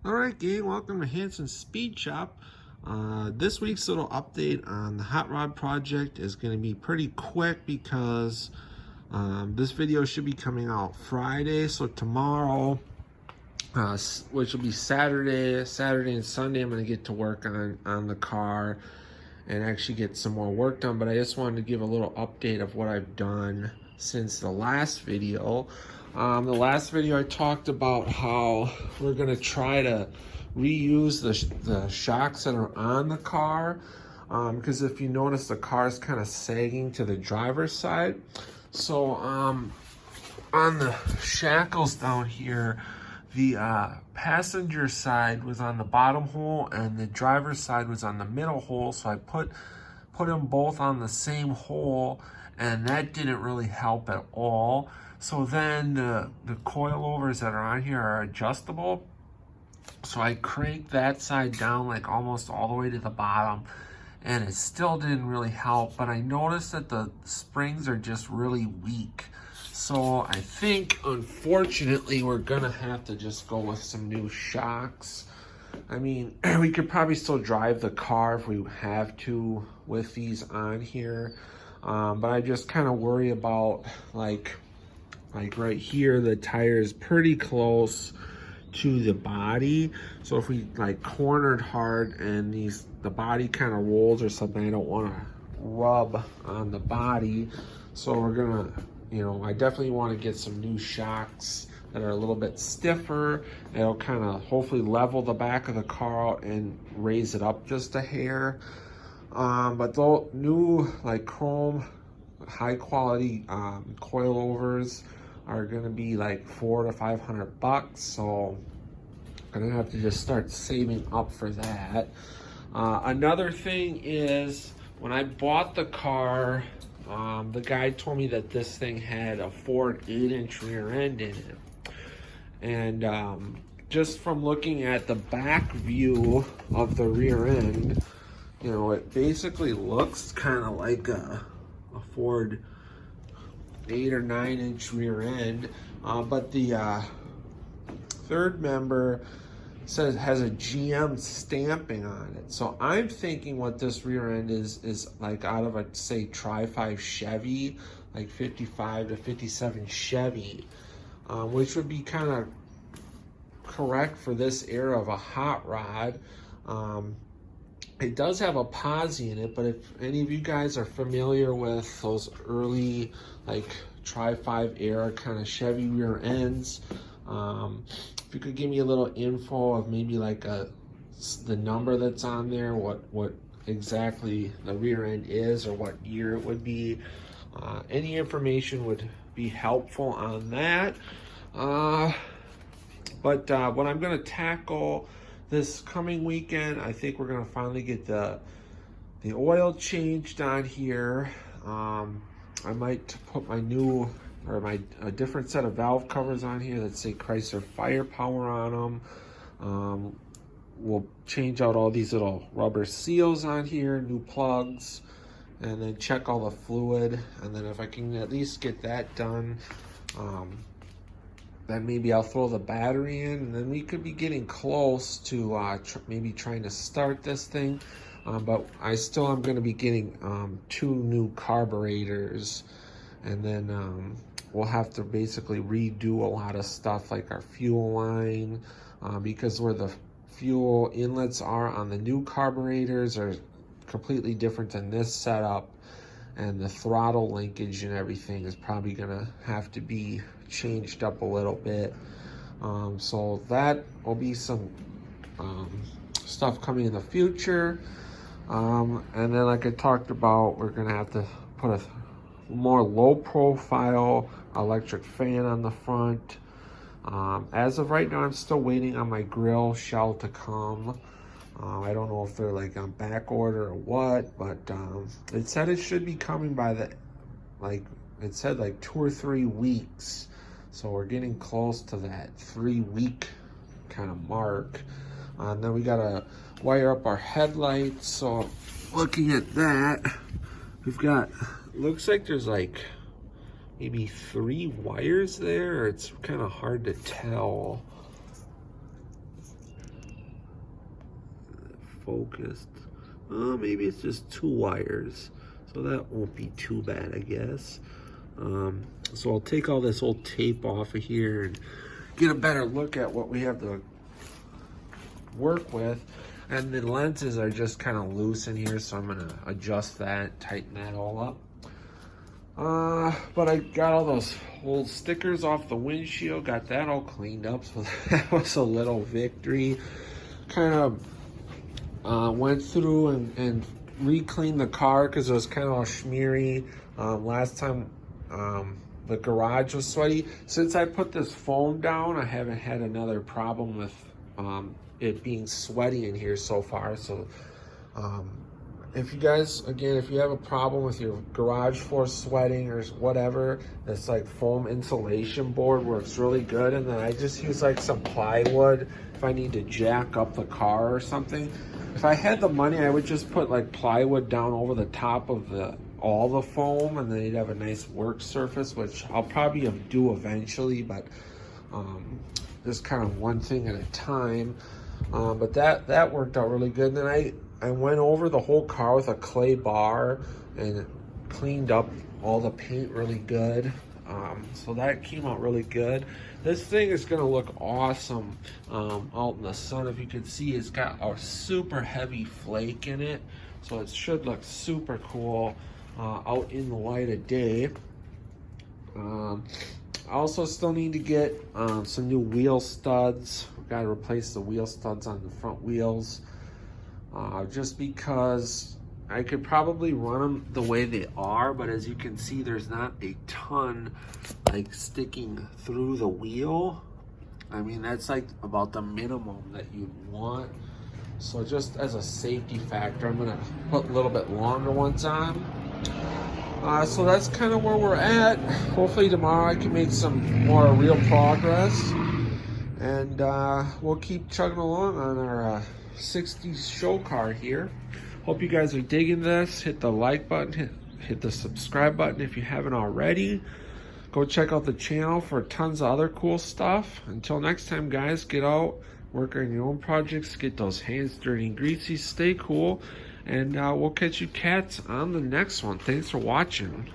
Alright gang, welcome to Hansens Speed Shop. This week's little update on the hot rod project is going to be pretty quick because this video should be coming out Friday. So tomorrow, which will be Saturday and Sunday, I'm going to get to work on the car and actually get some more work done. But I just wanted to give a little update of what I've done since the last video. The last video I talked about how we're going to try to reuse the shocks that are on the car, because if you notice, the car is kind of sagging to the driver's side. So on the shackles down here, the passenger side was on the bottom hole and the driver's side was on the middle hole. So I put them both on the same hole, and that didn't really help at all. So then the coilovers that are on here are adjustable. So I cranked that side down like almost all the way to the bottom, and it still didn't really help. But I noticed that the springs are just really weak. So I think, unfortunately, we're gonna have to just go with some new shocks. I mean, we could probably still drive the car if we have to with these on here. But I just kind of worry about like right here, the tire is pretty close to the body. So if we like cornered hard and the body kind of rolls or something, I don't want to rub on the body. So we're gonna, I definitely want to get some new shocks that are a little bit stiffer. It'll kind of hopefully level the back of the car out and raise it up just a hair. But the new like chrome high quality coilovers are gonna be like $400 to $500, so I'm gonna have to just start saving up for that. Another thing is, when I bought the car, the guy told me that this thing had a Ford 8-inch rear end in it, and just from looking at the back view of the rear end, it basically looks kind of like a Ford 8 or 9-inch rear end, but the third member says has a GM stamping on it. So I'm thinking what this rear end is like out of a, say, Tri-5 Chevy, like 55 to 57 Chevy, which would be kind of correct for this era of a hot rod. It does have a posi in it, but if any of you guys are familiar with those early like Tri-5 era kind of Chevy rear ends, if you could give me a little info of maybe like the number that's on there, what exactly the rear end is or what year it would be, any information would be helpful on that. But what I'm going to tackle this coming weekend, I think we're gonna finally get the oil changed on here. I might put my new a different set of valve covers on here that say Chrysler Firepower on them. We'll change out all these little rubber seals on here, new plugs, and then check all the fluid. And then if I can at least get that done, then maybe I'll throw the battery in, and then we could be getting close to maybe trying to start this thing. But I still am going to be getting 2 new carburetors, and then we'll have to basically redo a lot of stuff like our fuel line, because where the fuel inlets are on the new carburetors are completely different than this setup, and the throttle linkage and everything is probably gonna have to be changed up a little bit. So that will be some stuff coming in the future. And then like I talked about, we're gonna have to put a more low profile electric fan on the front. As of right now, I'm still waiting on my grill shell to come. I don't know if they're like on back order or what, but it said it should be coming by it said like 2 or 3 weeks. So we're getting close to that 3-week kind of mark. And then we gotta wire up our headlights. So looking at that, we've got, looks like there's like maybe 3 wires there. It's kind of hard to tell. focused. Oh, maybe it's just 2 wires. So that won't be too bad, I guess. So I'll take all this old tape off of here and get a better look at what we have to work with. And the lenses are just kind of loose in here, so I'm gonna adjust that, tighten that all up. But I got all those old stickers off the windshield, got that all cleaned up, so that was a little victory. Kind of went through and re-cleaned the car because it was kind of all schmeary. Last time the garage was sweaty. Since I put this foam down, I haven't had another problem with it being sweaty in here so far. So if you guys, again, if you have a problem with your garage floor sweating or whatever, this like foam insulation board works really good. And then I just use like some plywood if I need to jack up the car or something. If I had the money, I would just put like plywood down over the top of all the foam, and then you'd have a nice work surface, which I'll probably do eventually, but just kind of one thing at a time. But that worked out really good. And then I went over the whole car with a clay bar and cleaned up all the paint really good. So that came out really good. This thing is gonna look awesome out in the sun. If you can see, it's got a super heavy flake in it, so it should look super cool out in the light of day. I also still need to get some new wheel studs. I've got to replace the wheel studs on the front wheels, just because I could probably run them the way they are, but as you can see, there's not a ton like sticking through the wheel. I mean, that's like about the minimum that you'd want. So just as a safety factor, I'm gonna put a little bit longer ones on. So that's kind of where we're at. Hopefully tomorrow I can make some more real progress, and we'll keep chugging along on our 60s show car here. Hope you guys are digging this. Hit the like button, hit the subscribe button if you haven't already. Go check out the channel for tons of other cool stuff. Until next time, guys, get out, work on your own projects, get those hands dirty and greasy, stay cool, and we'll catch you cats on the next one. Thanks for watching.